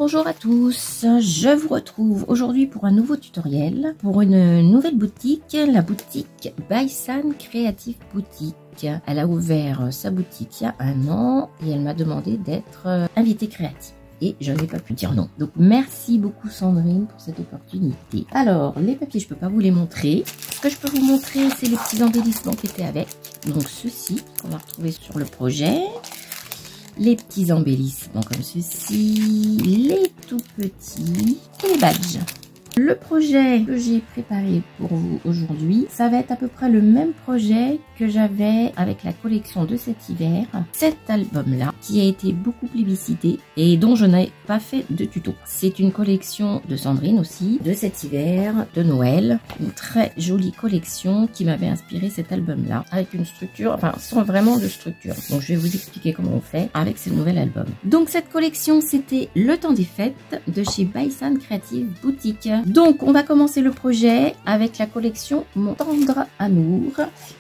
Bonjour à tous, je vous retrouve aujourd'hui pour un nouveau tutoriel, pour une nouvelle boutique, la boutique Baisan Creative Boutique. Elle a ouvert sa boutique il y a 1 an et elle m'a demandé d'être invitée créative. Et je n'ai pas pu dire non. Donc merci beaucoup Sandrine pour cette opportunité. Alors les papiers je peux pas vous les montrer. Ce que je peux vous montrer c'est les petits embellissements qui étaient avec. Donc ceux-ci qu'on va retrouver sur le projet. Les petits embellissements comme ceci. Les tout petits et les badges. Le projet que j'ai préparé pour vous aujourd'hui, ça va être à peu près le même projet que j'avais avec la collection de cet hiver. Cet album-là, qui a été beaucoup plébiscité et dont je n'ai pas fait de tuto. C'est une collection de Sandrine aussi, de cet hiver, de Noël. Une très jolie collection qui m'avait inspiré cet album-là, avec une structure, enfin sans vraiment de structure. Donc je vais vous expliquer comment on fait avec ce nouvel album. Donc cette collection, c'était Le Temps des Fêtes de chez Baisan Creative Boutique. Donc on va commencer le projet avec la collection Mon Tendre Amour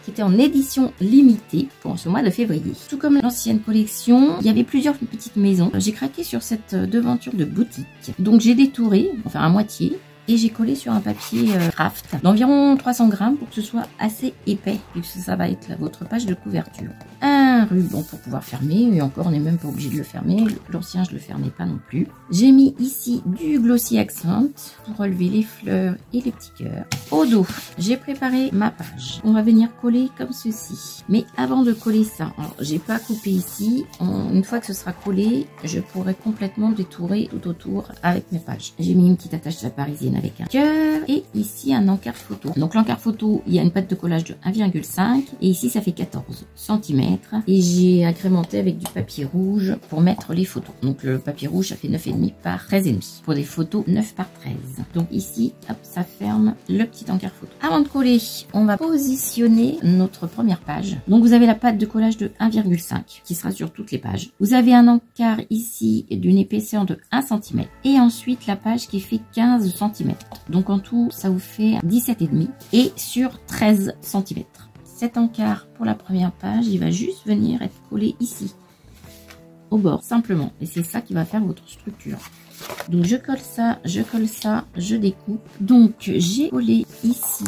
qui était en édition limitée pour ce mois de février. Tout comme l'ancienne collection, il y avait plusieurs petites maisons. J'ai craqué sur cette devanture de boutique. Donc j'ai détouré, enfin à moitié, et j'ai collé sur un papier craft d'environ 300 grammes pour que ce soit assez épais puisque ça va être votre page de couverture. Un ruban pour pouvoir fermer, et encore on n'est même pas obligé de le fermer, l'ancien je le fermais pas non plus. J'ai mis ici du glossy accent pour relever les fleurs et les petits cœurs. Au dos, j'ai préparé ma page. On va venir coller comme ceci. Mais avant de coller ça, j'ai pas coupé ici. Une fois que ce sera collé, je pourrai complètement détourer tout autour avec mes pages. J'ai mis une petite attache de la parisienne avec un cœur et ici un encart photo. Donc l'encart photo, il y a une pâte de collage de 1,5 et ici ça fait 14 cm et j'ai agrémenté avec du papier rouge pour mettre les photos. Donc le papier rouge ça fait 9,5 par 13,5 pour des photos 9 par 13. Donc ici hop, ça ferme le petit encart photo. Avant de coller, on va positionner notre première page. Donc vous avez la pâte de collage de 1,5 qui sera sur toutes les pages. Vous avez un encart ici d'une épaisseur de 1 cm et ensuite la page qui fait 15 cm. Donc en tout ça vous fait 17,5 et sur 13 cm. Cet encart pour la première page, il va juste venir être collé ici, au bord, simplement. Et c'est ça qui va faire votre structure. Donc je colle ça, je découpe. Donc j'ai collé ici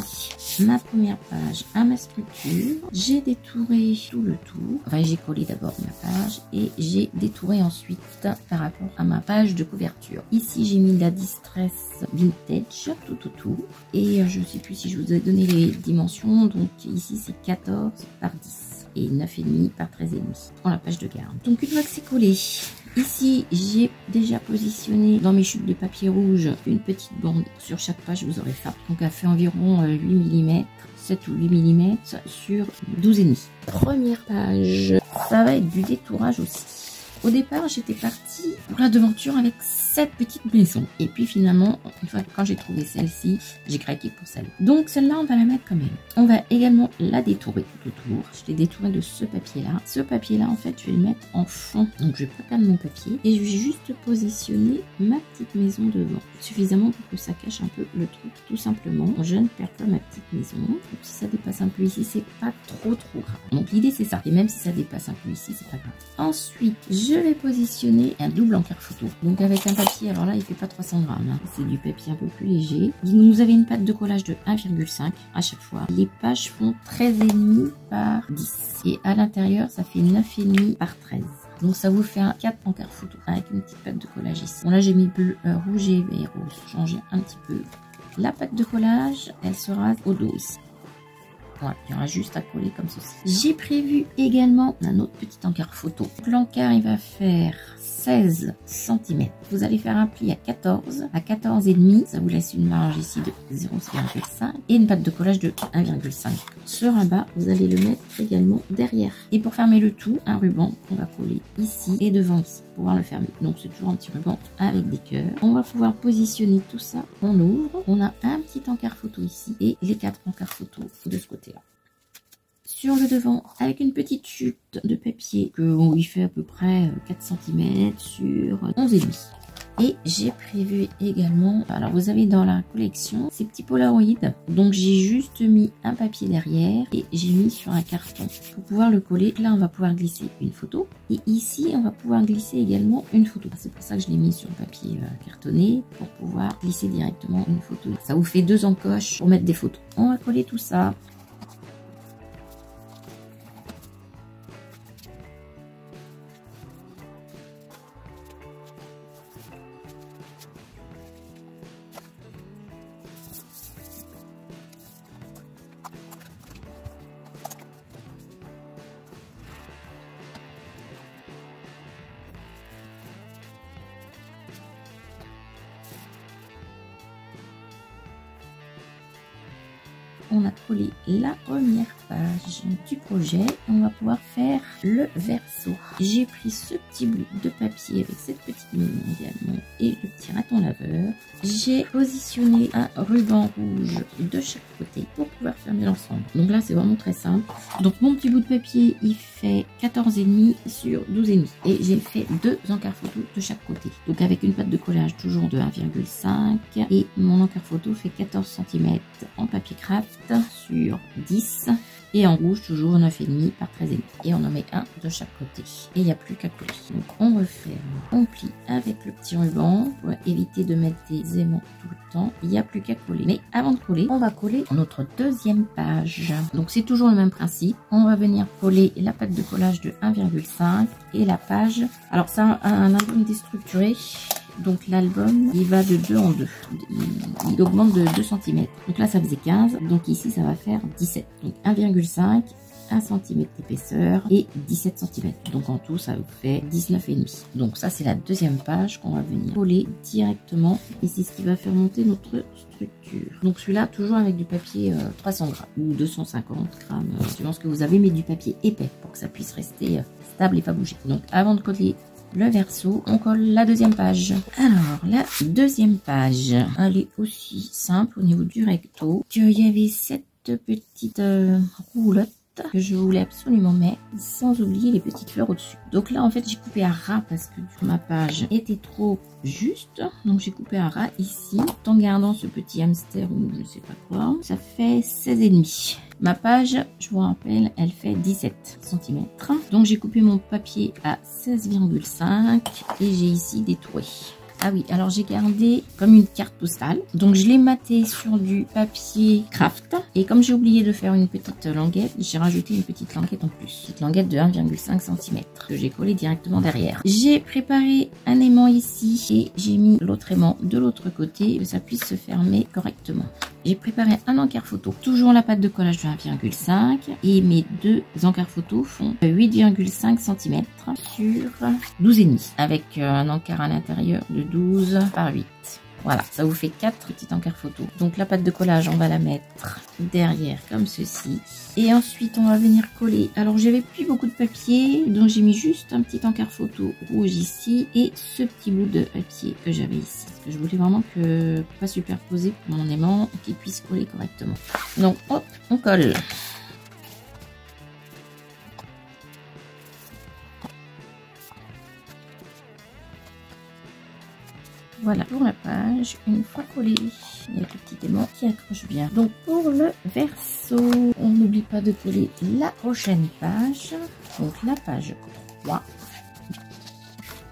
ma première page à ma structure. J'ai détouré tout le tour. Enfin j'ai collé d'abord ma page et j'ai détouré ensuite par rapport à ma page de couverture. Ici j'ai mis la Distress Vintage tout autour. Et je ne sais plus si je vous ai donné les dimensions. Donc ici c'est 14 par 10 et 9,5 par 13,5 pour la page de garde. Donc une fois que c'est collé, ici, j'ai déjà positionné dans mes chutes de papier rouge une petite bande sur chaque page, vous aurez ça. Donc elle fait environ 8 mm, 7 ou 8 mm sur 12,5. Première page, ça va être du détourage aussi. Au départ, j'étais partie pour la devanture avec cette petite maison. Et puis finalement, une fois quand j'ai trouvé celle-ci, j'ai craqué pour celle-là. Donc celle-là, on va la mettre quand même. On va également la détourer tout autour. Je l'ai détouré de ce papier-là. Ce papier-là, en fait, je vais le mettre en fond. Donc je vais pas perdre mon papier. Et je vais juste positionner ma petite maison devant. Suffisamment pour que ça cache un peu le truc, tout simplement. Je ne perds pas ma petite maison. Donc si ça dépasse un peu ici, c'est pas trop grave. Donc l'idée, c'est ça. Et même si ça dépasse un peu ici, c'est pas grave. Ensuite, je vais positionner un double encart photo. Donc avec un papier, alors là il fait pas 300 grammes, hein. C'est du papier un peu plus léger. Vous avez une pâte de collage de 1,5 à chaque fois. Les pages font 13,5 par 10 et à l'intérieur ça fait 9,5 par 13. Donc ça vous fait un 4 encarts photo avec une petite pâte de collage ici. Bon là j'ai mis bleu, rouge et rose, changer un petit peu. La pâte de collage, elle sera au dos ici. Voilà, il y aura juste à coller comme ceci. J'ai prévu également un autre petit encart photo. L'encart, il va faire 16 cm. Vous allez faire un pli à 14, à 14,5. Ça vous laisse une marge ici de 0,5 et une pâte de collage de 1,5. Ce rabat, vous allez le mettre également derrière. Et pour fermer le tout, un ruban qu'on va coller ici et devant ici pour pouvoir le fermer. Donc c'est toujours un petit ruban avec des cœurs. On va pouvoir positionner tout ça. On ouvre. On a un petit encart photo ici et les 4 encarts photo de ce côté-là. Sur le devant, avec une petite chute de papier où il fait à peu près 4 cm sur 11,5. Et j'ai prévu également, alors vous avez dans la collection ces petits polaroïdes. Donc j'ai juste mis un papier derrière et j'ai mis sur un carton pour pouvoir le coller. Là on va pouvoir glisser une photo et ici on va pouvoir glisser également une photo. C'est pour ça que je l'ai mis sur le papier cartonné pour pouvoir glisser directement une photo. Ça vous fait 2 encoches pour mettre des photos. On va coller tout ça. On a collé la première page du projet. On va pouvoir faire le verso. J'ai pris ce petit bout de papier avec cette petite ligne également et le petit raton laveur. J'ai positionné un ruban rouge de chaque côté pour pouvoir fermer l'ensemble. Donc là c'est vraiment très simple. Donc mon petit bout de papier il fait 14,5 sur 12,5 et j'ai fait 2 encarts photo de chaque côté. Donc avec une pâte de collage toujours de 1,5 et mon encart photo fait 14 cm en papier craft sur 10 et en rouge toujours 9,5 par 13,5 et on en met un de chaque côté et il n'y a plus qu'à coller. Donc on referme, on plie avec le petit ruban pour éviter de mettre des aimants tout le temps. Il n'y a plus qu'à coller. Mais avant de coller, on va coller notre deuxième page. Donc c'est toujours le même principe. On va venir coller la pâte de collage de 1,5 et la page. Alors c'est un album déstructuré. Donc l'album il va de 2 en 2, il augmente de 2 cm. Donc là ça faisait 15, donc ici ça va faire 17. Donc 1,5, 1 cm d'épaisseur et 17 cm. Donc en tout ça vous fait 19,5. Donc ça c'est la deuxième page qu'on va venir coller directement et c'est ce qui va faire monter notre structure. Donc celui-là toujours avec du papier 300 grammes ou 250 grammes, suivant ce que vous avez, mais du papier épais pour que ça puisse rester stable et pas bouger. Donc avant de coller le verso, on colle la deuxième page. Alors la deuxième page, elle est aussi simple au niveau du recto. Il y avait cette petite roulotte que je voulais absolument mettre, sans oublier les petites fleurs au-dessus. Donc là en fait j'ai coupé à ras parce que ma page était trop juste, donc j'ai coupé à ras ici tout en gardant ce petit hamster ou je sais pas quoi. Ça fait 16,5. Ma page, je vous rappelle, elle fait 17 cm. Donc j'ai coupé mon papier à 16,5 et j'ai ici détouré. Ah oui, alors j'ai gardé comme une carte postale. Donc je l'ai maté sur du papier craft. Et comme j'ai oublié de faire une petite languette, j'ai rajouté une petite languette en plus. Une petite languette de 1,5 cm que j'ai collé directement derrière. J'ai préparé un aimant ici et j'ai mis l'autre aimant de l'autre côté que ça puisse se fermer correctement. J'ai préparé un encart photo, toujours la pâte de collage de 1,5 et mes 2 encarts photo font 8,5 cm sur 12,5 avec un encart à l'intérieur de 12 par 8. Voilà, ça vous fait 4 petits encarts photo. Donc la pâte de collage, on va la mettre derrière comme ceci. Et ensuite, on va venir coller. Alors, j'avais plus beaucoup de papier, donc j'ai mis juste un petit encart photo rouge ici et ce petit bout de papier que j'avais ici. Parce que je voulais vraiment que pas superposer mon aimant et qu'il puisse coller correctement. Donc, hop, on colle. Voilà pour la page, une fois collée, avec le petit aimant qui accroche bien. Donc pour le verso, on n'oublie pas de coller la prochaine page, donc la page 3.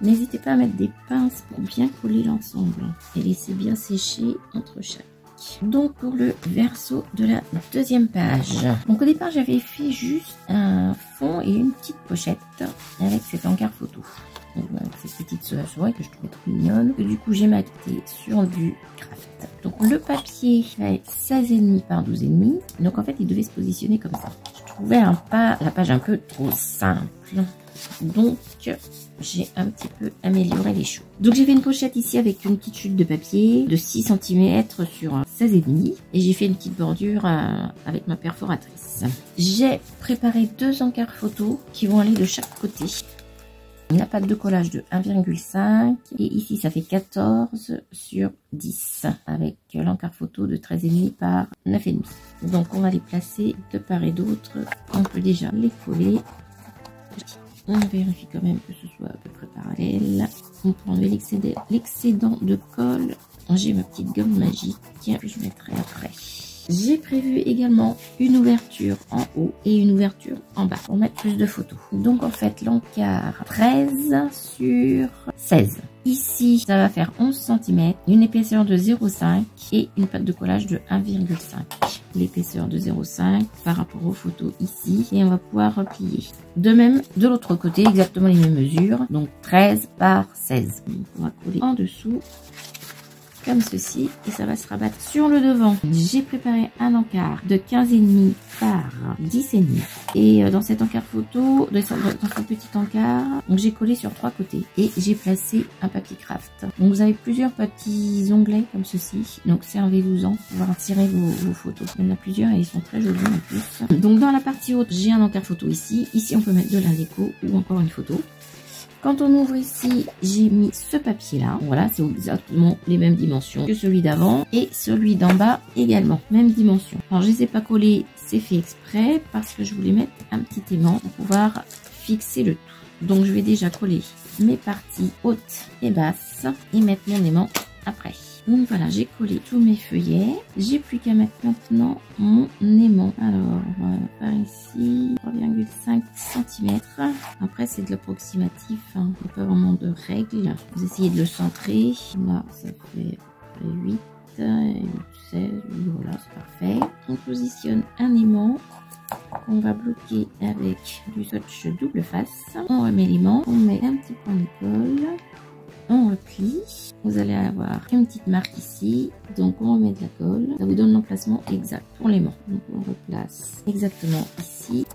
N'hésitez pas à mettre des pinces pour bien coller l'ensemble et laisser bien sécher entre chaque. Donc pour le verso de la deuxième page. Donc au départ j'avais fait juste un fond et une petite pochette avec cet encart photo. Donc, avec cette petite souris que je trouvais trop mignonne, que du coup j'ai maté sur du craft. Donc le papier fait 16,5 par 12,5. Donc en fait il devait se positionner comme ça. Je trouvais la page un peu trop simple. Donc j'ai un petit peu amélioré les choses. Donc j'ai fait une pochette ici avec une petite chute de papier de 6 cm sur 16,5 et j'ai fait une petite bordure avec ma perforatrice. J'ai préparé 2 encarts photos qui vont aller de chaque côté. La pâte de collage de 1,5 et ici ça fait 14 sur 10 avec l'encart photo de 13,5 par 9,5. Donc on va les placer de part et d'autre. On peut déjà les coller. On vérifie quand même que ce soit à peu près parallèle. On peut enlever l'excédent de colle. J'ai ma petite gomme magique que je mettrai après. J'ai prévu également une ouverture en haut et une ouverture en bas pour mettre plus de photos. Donc en fait l'encart 13 sur 16. Ici ça va faire 11 cm, une épaisseur de 0,5 et une pâte de collage de 1,5. L'épaisseur de 0,5 par rapport aux photos ici et on va pouvoir replier. De même de l'autre côté exactement les mêmes mesures, donc 13 par 16. On va coller en dessous comme ceci et ça va se rabattre sur le devant. J'ai préparé un encart de 15,5 par 10,5 et dans cet encart photo, dans ce petit encart, j'ai collé sur 3 côtés et j'ai placé un papier craft. Donc vous avez plusieurs petits onglets comme ceci, donc servez-vous-en pour pouvoir tirer vos photos. Il y en a plusieurs et ils sont très jolis en plus. Donc dans la partie haute, j'ai un encart photo ici. Ici on peut mettre de l'indeco ou encore une photo. Quand on ouvre ici, j'ai mis ce papier-là. Voilà, c'est exactement les mêmes dimensions que celui d'avant. Et celui d'en bas également, même dimension. Alors, je ne les ai pas collés, c'est fait exprès parce que je voulais mettre un petit aimant pour pouvoir fixer le tout. Donc, je vais déjà coller mes parties hautes et basses et mettre mon aimant après. Donc voilà, j'ai collé tous mes feuillets. J'ai plus qu'à mettre maintenant mon aimant. Alors, par ici, 3,5 cm. Après, c'est de l'approximatif. Il n'y a pas vraiment de règles. Vous essayez de le centrer. Là, ça fait 8, 16. Voilà, c'est parfait. On positionne un aimant qu'on va bloquer avec du scotch double face. On remet l'aimant. On met un petit point de colle. On replie, vous allez avoir une petite marque ici, donc on remet de la colle, ça vous donne l'emplacement exact pour l'aimant. Donc on replace exactement ici.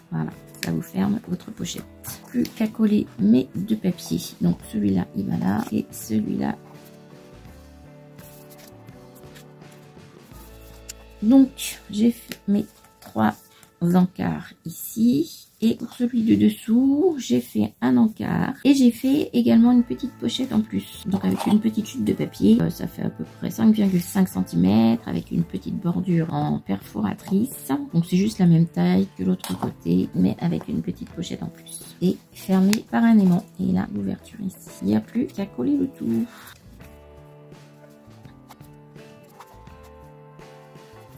Voilà, ça vous ferme votre pochette. Plus qu'à coller mes deux papiers, donc celui-là il va là et celui-là. Donc j'ai fait mes 3 encarts ici. Et pour celui de dessous, j'ai fait un encart et j'ai fait également une petite pochette en plus. Donc avec une petite chute de papier, ça fait à peu près 5,5 cm avec une petite bordure en perforatrice. Donc c'est juste la même taille que l'autre côté, mais avec une petite pochette en plus. Et fermé par un aimant. Et là, l'ouverture ici. Il n'y a plus qu'à coller le tout.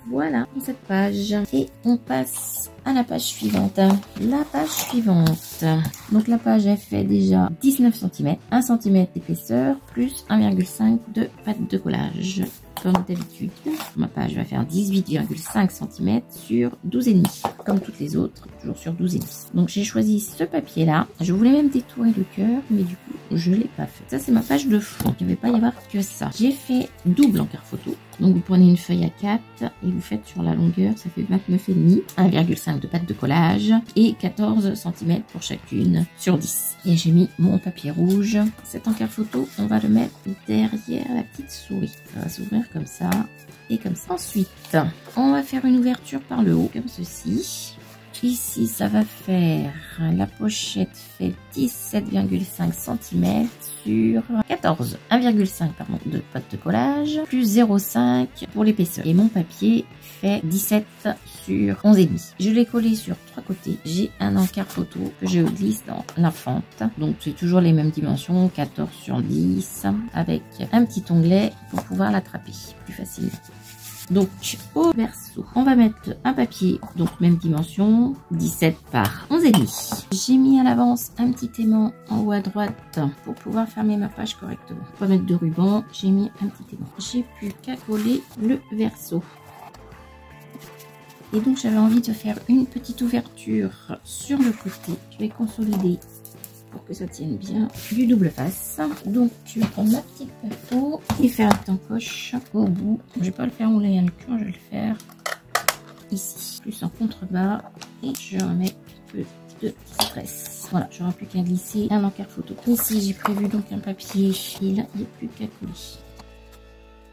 Voilà pour cette page. Et on passe à la page suivante. La page suivante. Donc la page elle fait déjà 19 cm, 1 cm d'épaisseur plus 1,5 de pâte de collage. Comme d'habitude, ma page va faire 18,5 cm sur 12,5. Comme toutes les autres, toujours sur 12,5. Donc j'ai choisi ce papier là. Je voulais même détourer le cœur, mais du coup je l'ai pas fait. Ça c'est ma page de fond. Il ne va pas y avoir que ça. J'ai fait double encart photo. Donc vous prenez une feuille à 4 et vous faites sur la longueur, ça fait 29,5, 1,5 de pâte de collage et 14 cm pour chacune sur 10. Et j'ai mis mon papier rouge. Cet encart photo, on va le mettre derrière la petite souris. Ça va s'ouvrir comme ça et comme ça. Ensuite, on va faire une ouverture par le haut comme ceci. Ici, ça va faire, la pochette fait 17,5 cm sur 14, 1,5 pardon, de pâte de collage, plus 0,5 pour l'épaisseur. Et mon papier fait 17 sur 11,5. Je l'ai collé sur 3 côtés. J'ai un encart photo que je glisse dans la fente. Donc, c'est toujours les mêmes dimensions, 14 sur 10, avec un petit onglet pour pouvoir l'attraper plus facilement. Donc au verso, on va mettre un papier, donc même dimension, 17 par 11,5. J'ai mis à l'avance un petit aimant en haut à droite pour pouvoir fermer ma page correctement. Pour pas mettre de ruban, j'ai mis un petit aimant. J'ai plus qu'à coller le verso. Et donc j'avais envie de faire une petite ouverture sur le côté. Je vais consolider pour que ça tienne bien du double face. Donc je vais prendre ma petite pinceau et faire un petit encoche au bout. Je vais pas le faire où il y a le cœur, je vais le faire ici, plus en contrebas, et je remets un peu de stress. Voilà, j'aurai plus qu'à glisser un encart photo. Ici j'ai prévu donc un papier, et là il n'y a plus qu'à coller.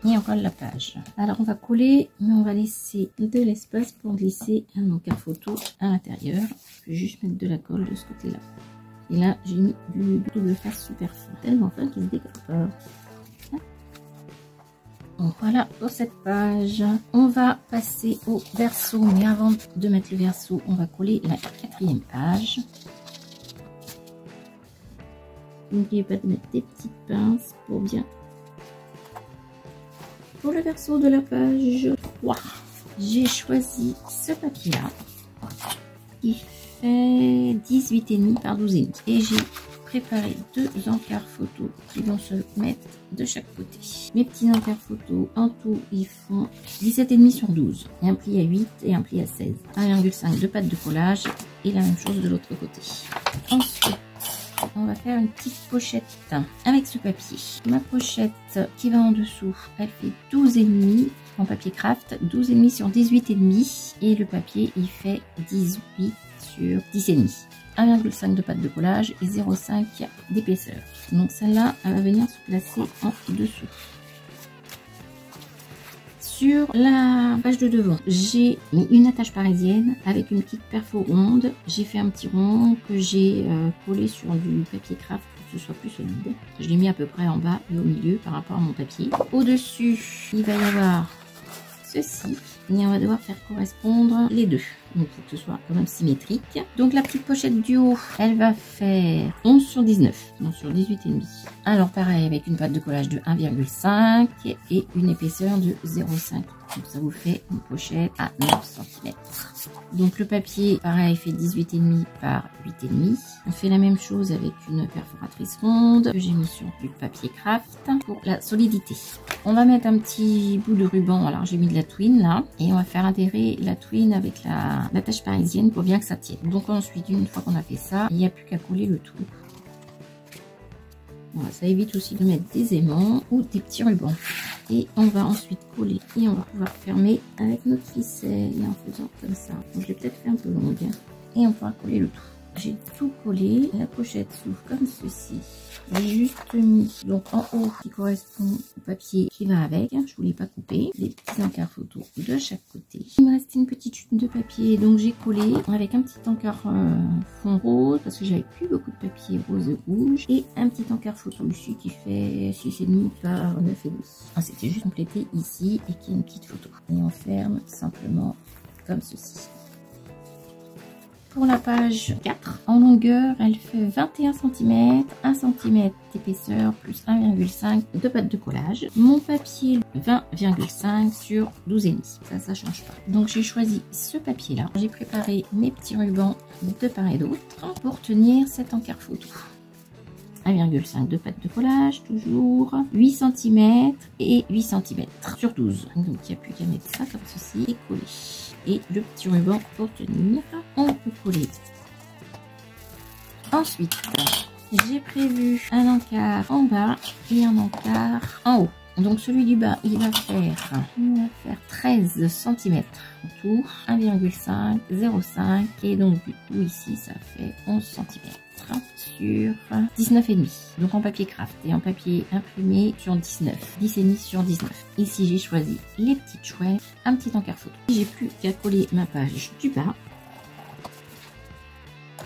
Et on colle la page. Alors on va coller, mais on va laisser de l'espace pour glisser un encart photo à l'intérieur. Je vais juste mettre de la colle de ce côté-là. Et là, j'ai mis du double face super fin. Tellement fin qu'il se décolle pas. Donc voilà pour cette page. On va passer au verso, mais avant de mettre le verso, on va coller la 4e page. N'oubliez pas de mettre des petites pinces pour bien. Pour le verso de la page 3, j'ai choisi ce papier-là qui fait 18,5 par 12,5 et j'ai préparé 2 encarts photos qui vont se mettre de chaque côté. Mes petits encarts photos en tout ils font 17,5 sur 12 et un pli à 8 et un pli à 16, 1,5 de pâte de collage et la même chose de l'autre côté. Ensuite on va faire une petite pochette avec ce papier. Ma pochette qui va en dessous, elle fait 12,5 en papier craft, 12,5 sur 18,5 et le papier il fait 18 sur 10,5. 1,5 de pâte de collage et 0,5 d'épaisseur. Donc celle-là, elle va venir se placer en dessous. Sur la page de devant, j'ai mis une attache parisienne avec une petite perfo ronde. J'ai fait un petit rond que j'ai collé sur du papier craft pour que ce soit plus solide. Je l'ai mis à peu près en bas et au milieu par rapport à mon papier. Au-dessus, il va y avoir ceci. Et on va devoir faire correspondre les deux. Donc, il faut que ce soit quand même symétrique. Donc, la petite pochette du haut, elle va faire 11 sur 19. Donc, sur 18,5. Alors, pareil, avec une pâte de collage de 1,5 et une épaisseur de 0,5. Donc, ça vous fait une pochette à 9 cm. Donc, le papier, pareil, fait 18,5 par 8,5. On fait la même chose avec une perforatrice ronde que j'ai mis sur du papier craft pour la solidité. On va mettre un petit bout de ruban. Alors, j'ai mis de la twine là. Et on va faire adhérer la twine avec la tâche parisienne pour bien que ça tienne. Donc ensuite, une fois qu'on a fait ça, il n'y a plus qu'à coller le tout. Voilà, ça évite aussi de mettre des aimants ou des petits rubans. Et on va ensuite coller et on va pouvoir fermer avec notre ficelle en faisant comme ça. Donc je l'ai peut-être fait un peu longue. Et on pourra coller le tout. J'ai tout collé, la pochette s'ouvre comme ceci. J'ai juste mis donc en haut qui correspond au papier qui va avec. Je ne voulais pas couper. Les petits encarts photos de chaque côté. Il me restait une petite chute de papier, donc j'ai collé avec un petit encart fond rose parce que j'avais plus beaucoup de papier rose et rouge et un petit encart photo ici qui fait 6,5 par 9,5. C'était juste complété ici et qui est une petite photo. Et on ferme simplement comme ceci. Pour la page 4, en longueur, elle fait 21 cm, 1 cm d'épaisseur plus 1,5 de pâte de collage. Mon papier 20,5 sur 12,5. Ça change pas. Donc j'ai choisi ce papier-là. J'ai préparé mes petits rubans de part et d'autre pour tenir cet encart photo. 1,5 de pâte de collage, toujours 8 cm et 8 cm sur 12. Donc il n'y a plus qu'à mettre ça comme ceci et coller. Et le petit ruban pour tenir, on peut coller. Ensuite, j'ai prévu un encart en bas et un encart en haut. Donc celui du bas, il va faire 13 cm autour, 1,5, 0,5 et donc du coup ici ça fait 11 cm sur 19,5. Donc en papier craft et en papier imprimé sur 19, 10,5 sur 19. Ici j'ai choisi les petites chouettes, un petit encart photo. J'ai plus qu'à coller ma page du bas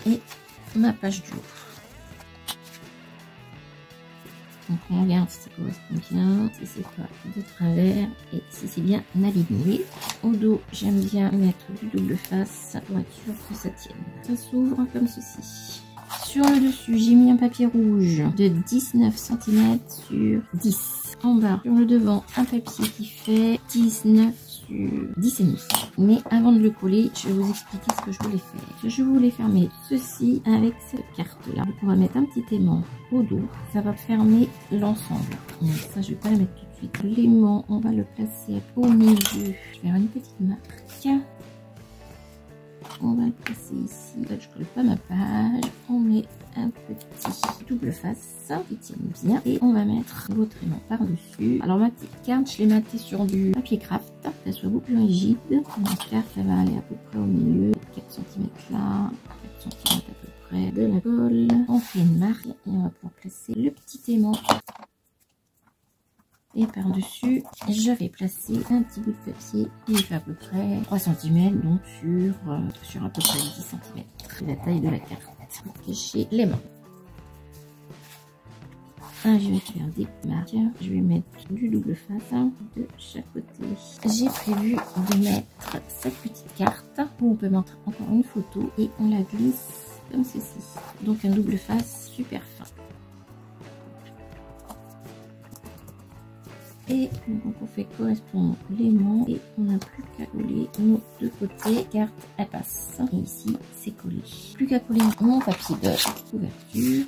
et ma page du haut. Donc on regarde si ça correspond bien, si c'est pas de travers et si c'est bien aligné. Au dos, j'aime bien mettre du double face pour être sûr que ça tienne. Ça s'ouvre comme ceci. Sur le dessus, j'ai mis un papier rouge de 19 cm sur 10. En bas, sur le devant, un papier qui fait 19 sur 10,5. Mais avant de le coller, je vais vous expliquer ce que je voulais faire. Je voulais fermer ceci avec cette carte-là. Donc on va mettre un petit aimant au dos. Ça va fermer l'ensemble. Donc ça, je vais pas le mettre tout de suite. L'aimant, on va le placer au milieu. Je vais faire une petite marque. On va le placer ici. En fait, je colle pas ma page. On met un petit double face qui tient bien. Et on va mettre l'autre aimant par-dessus. Alors, ma petite carte, je l'ai mattée sur du papier craft. Qu'elle soit beaucoup plus rigide. Ma carte, elle va aller à peu près au milieu. 4 cm là. 4 cm à peu près de la colle. On fait une marque et on va pouvoir placer le petit aimant. Et par-dessus, je vais placer un petit bout de papier. Il fait à peu près 3 cm, donc sur à peu près 10 cm. La taille de la carte. Cacher les mains. un vieux faire des marques. Je vais mettre du double face de chaque côté. J'ai prévu de mettre cette petite carte où on peut mettre encore une photo et on la glisse comme ceci. Donc un double face super fin. Et donc on fait correspondre l'aimant et on n'a plus qu'à coller nos deux côtés. Carte elle passe. Et ici c'est collé. Plus qu'à coller mon papier de couverture.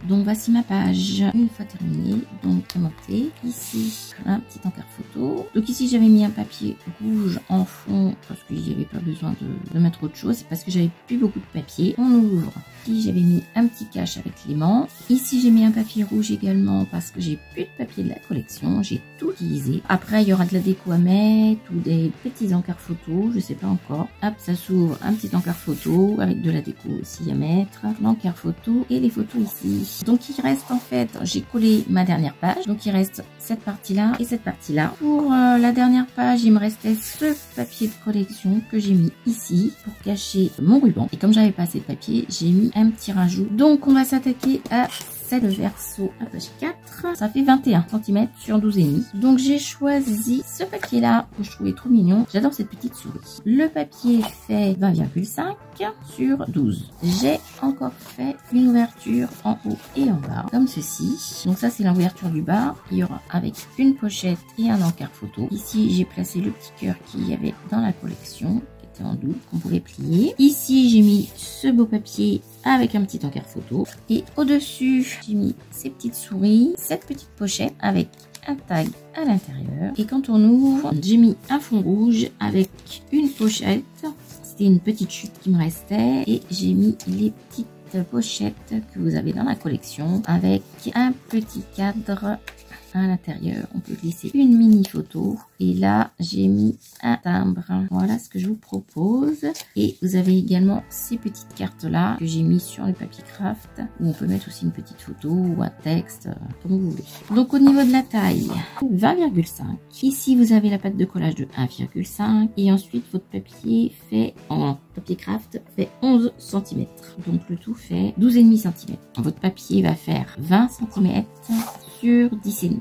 Donc voici ma page une fois terminée, donc commenté. Ici un petit encart photo. Donc ici j'avais mis un papier rouge en fond parce qu'il n'y avait pas besoin de mettre autre chose, c'est parce que j'avais plus beaucoup de papier. On ouvre. Ici j'avais mis un petit cache avec l'aimant. Ici j'ai mis un papier rouge également parce que j'ai plus de papier de la collection, j'ai tout utilisé. Après il y aura de la déco à mettre ou des petits encarts photo, je sais pas encore. Hop, ça s'ouvre, un petit encart photo avec de la déco aussi à mettre, l'encart photo et les photos ici. Donc il reste en fait, j'ai collé ma dernière page, donc il reste cette partie là et cette partie là. Pour la dernière page il me restait ce papier de collection que j'ai mis ici pour cacher mon ruban, et comme j'avais pas assez de papier j'ai mis un petit rajout. Donc on va s'attaquer à le verso à page 4, ça fait 21 cm sur 12,5. Donc j'ai choisi ce papier là que je trouvais trop mignon, j'adore cette petite souris. Le papier fait 20,5 sur 12. J'ai encore fait une ouverture en haut et en bas comme ceci. Donc ça c'est l'ouverture du bas, il y aura avec une pochette et un encart photo. Ici j'ai placé le petit cœur qu'il y avait dans la collection en double qu'on pouvait plier. Ici j'ai mis ce beau papier avec un petit encart photo et au dessus j'ai mis ces petites souris, cette petite pochette avec un tag à l'intérieur, et quand on ouvre j'ai mis un fond rouge avec une pochette. C'était une petite chute qui me restait et j'ai mis les petites pochettes que vous avez dans la collection avec un petit cadre à l'intérieur. On peut glisser une mini photo et là j'ai mis un timbre. Voilà ce que je vous propose. Et vous avez également ces petites cartes là que j'ai mis sur le papier craft où on peut mettre aussi une petite photo ou un texte comme vous voulez. Donc au niveau de la taille 20,5. Ici vous avez la pâte de collage de 1,5 et ensuite votre papier fait en papier craft fait 11 cm. Donc le tout fait 12,5 cm. Votre papier va faire 20 cm sur 10,5.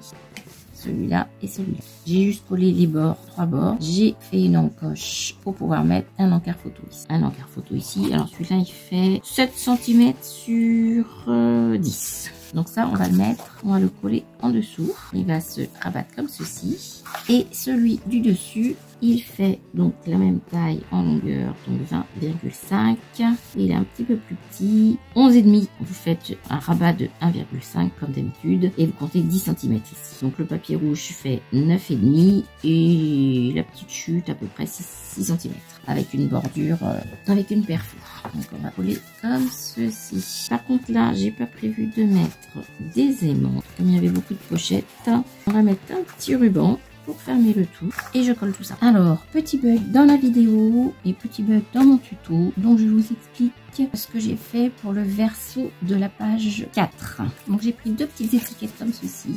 Celui-là et celui-là. J'ai juste collé les bords, 3 bords. J'ai fait une encoche pour pouvoir mettre un encart photo ici. Un encart photo ici. Alors celui-là il fait 7 cm sur 10. Donc ça on va le mettre, on va le coller en dessous. Il va se rabattre comme ceci. Et celui du dessus, il fait donc la même taille en longueur, donc 20,5. Il est un petit peu plus petit, 11,5. Vous faites un rabat de 1,5 comme d'habitude et vous comptez 10 cm ici. Donc le papier rouge fait 9,5 et la petite chute à peu près 6 cm avec une bordure, avec une perfo. Donc on va coller comme ceci. Par contre là, j'ai pas prévu de mettre des aimants. Comme il y avait beaucoup de pochettes, on va mettre un petit ruban pour fermer le tout et je colle tout ça. Alors, petit bug dans la vidéo et petit bug dans mon tuto, donc je vous explique ce que j'ai fait pour le verso de la page 4. Donc j'ai pris deux petites étiquettes comme ceci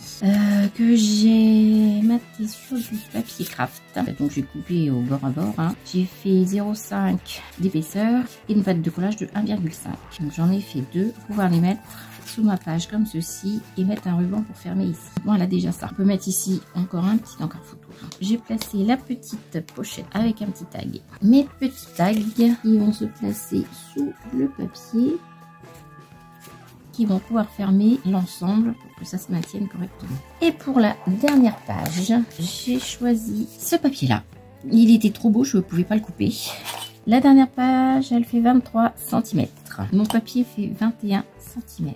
que j'ai maté sur du papier craft. Donc j'ai coupé au bord à bord. J'ai fait 0,5 d'épaisseur et une pâte de collage de 1,5. Donc j'en ai fait deux pour pouvoir les mettre sous ma page comme ceci et mettre un ruban pour fermer ici. Voilà déjà ça. On peut mettre ici encore un petit encart photo. J'ai placé la petite pochette avec un petit tag. Mes petits tags qui vont se placer sous le papier, qui vont pouvoir fermer l'ensemble pour que ça se maintienne correctement. Et pour la dernière page, j'ai choisi ce papier là. Il était trop beau, je ne pouvais pas le couper. La dernière page, elle fait 23 cm. Mon papier fait 21 cm.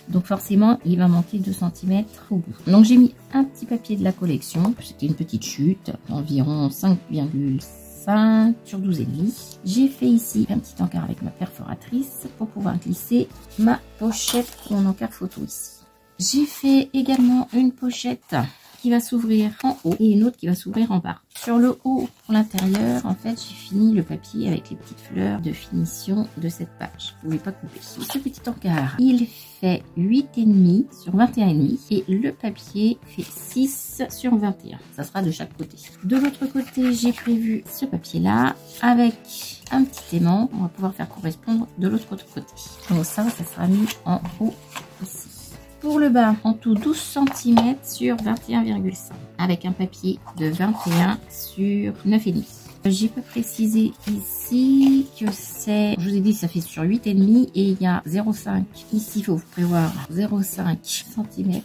Donc forcément, il va manquer 2 cm au bout. Donc j'ai mis un petit papier de la collection. C'était une petite chute, environ 5,5 sur 12,5. J'ai fait ici un petit encart avec ma perforatrice pour pouvoir glisser ma pochette, mon encart photo ici. J'ai fait également une pochette qui va s'ouvrir en haut et une autre qui va s'ouvrir en bas. Sur le haut, pour l'intérieur, en fait, j'ai fini le papier avec les petites fleurs de finition de cette page. Vous ne pouvez pas couper. Ce petit encart, il fait 8,5 sur 21,5 et le papier fait 6 sur 21. Ça sera de chaque côté. De l'autre côté, j'ai prévu ce papier-là avec un petit aimant. On va pouvoir faire correspondre de l'autre côté. Donc ça sera mis en haut ici. Pour le bas, en tout 12 cm sur 21,5 avec un papier de 21 sur 9,5. J'ai pas précisé ici que c'est, je vous ai dit, ça fait sur 8,5 et il y a 0,5. Ici, il faut prévoir 0,5 cm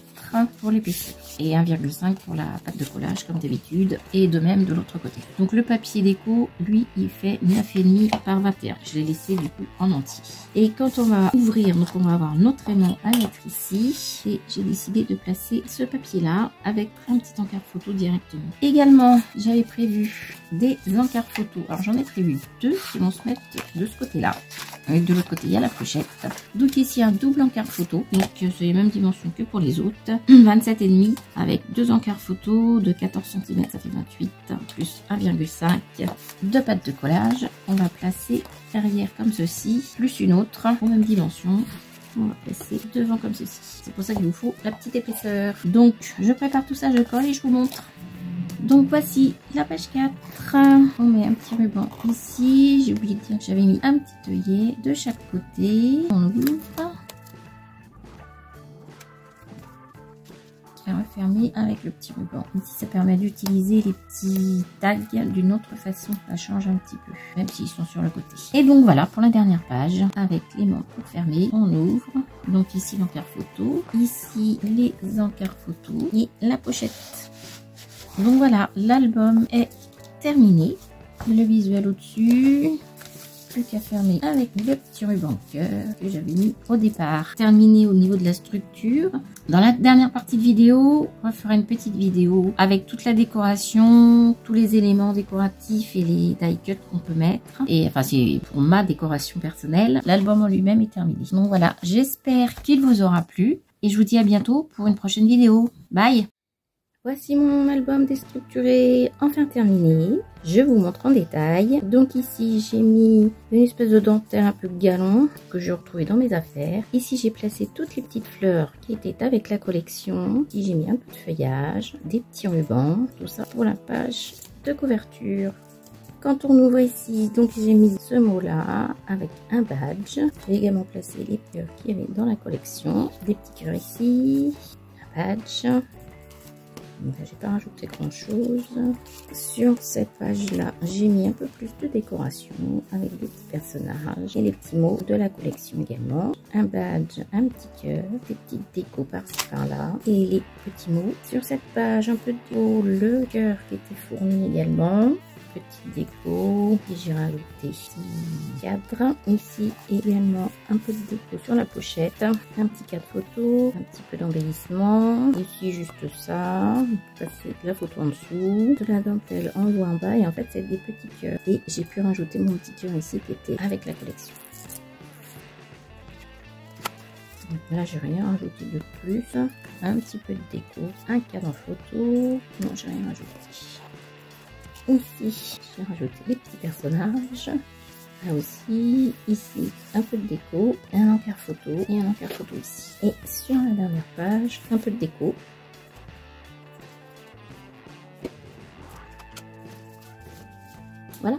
pour l'épaisseur et 1,5 pour la pâte de collage comme d'habitude et de même de l'autre côté. Donc le papier déco, lui, il fait 9,5 par 21. Je l'ai laissé du coup en entier. Et quand on va ouvrir, donc on va avoir notre aimant à mettre ici et j'ai décidé de placer ce papier là avec un petit encart photo directement. Également, j'avais prévu des encarts photo. Alors j'en ai prévu 2 qui vont se mettre de ce côté-là. Et de l'autre côté, il y a la pochette. Donc ici, un double encart photo. Donc c'est les mêmes dimensions que pour les autres. 27,5 avec 2 encarts photo de 14 cm, ça fait 28 plus 1,5 de pâte de collage. On va placer derrière comme ceci, plus une autre aux mêmes dimensions. On va placer devant comme ceci. C'est pour ça qu'il vous faut la petite épaisseur. Donc je prépare tout ça, je colle et je vous montre. Donc voici la page 4. On met un petit ruban ici. J'ai oublié de dire que j'avais mis un petit œillet de chaque côté. On ouvre. Refermer avec le petit ruban. Ici, ça permet d'utiliser les petits tags d'une autre façon. Ça change un petit peu, même s'ils sont sur le côté. Et donc voilà pour la dernière page avec l'aimant pour fermer. On ouvre. Donc ici l'encart photo, ici les encarts photo et la pochette. Donc voilà, l'album est terminé. Le visuel au-dessus. Plus qu'à fermer avec le petit ruban cœur que j'avais mis au départ. Terminé au niveau de la structure. Dans la dernière partie de vidéo, on va faire une petite vidéo avec toute la décoration, tous les éléments décoratifs et les die cuts qu'on peut mettre. Et enfin, c'est pour ma décoration personnelle. L'album en lui-même est terminé. Donc voilà, j'espère qu'il vous aura plu. Et je vous dis à bientôt pour une prochaine vidéo. Bye! Voici mon album déstructuré, enfin terminé. Je vous montre en détail. Donc ici, j'ai mis une espèce de dentelle un peu galon que j'ai retrouvé dans mes affaires. Ici, j'ai placé toutes les petites fleurs qui étaient avec la collection. Ici, j'ai mis un peu de feuillage, des petits rubans, tout ça pour la page de couverture. Quand on ouvre ici, donc j'ai mis ce mot-là avec un badge. J'ai également placé les fleurs qu'il y avait dans la collection. Des petits cœurs ici, un badge. Donc j'ai pas rajouté grand chose. Sur cette page là, j'ai mis un peu plus de décoration avec des petits personnages et les petits mots de la collection également. Un badge, un petit cœur, des petites décos par-ci par-là et les petits mots. Sur cette page, un peu de déco, le cœur qui était fourni également. Petite déco, et j'ai rajouté ici cadre. Ici également un peu de déco sur la pochette, un petit cadre photo, un petit peu d'embellissement. Ici juste ça, passer de la photo en dessous, de la dentelle en haut en bas et en fait c'est des petits cœurs. Et j'ai pu rajouter mon petit cœur ici qui était avec la collection. Donc là j'ai rien rajouté de plus, un petit peu de déco, un cadre en photo, non j'ai rien rajouté. Ici, j'ai rajouté les petits personnages. Là aussi, ici, un peu de déco, un encart photo et un encart photo ici. Et sur la dernière page, un peu de déco. Voilà.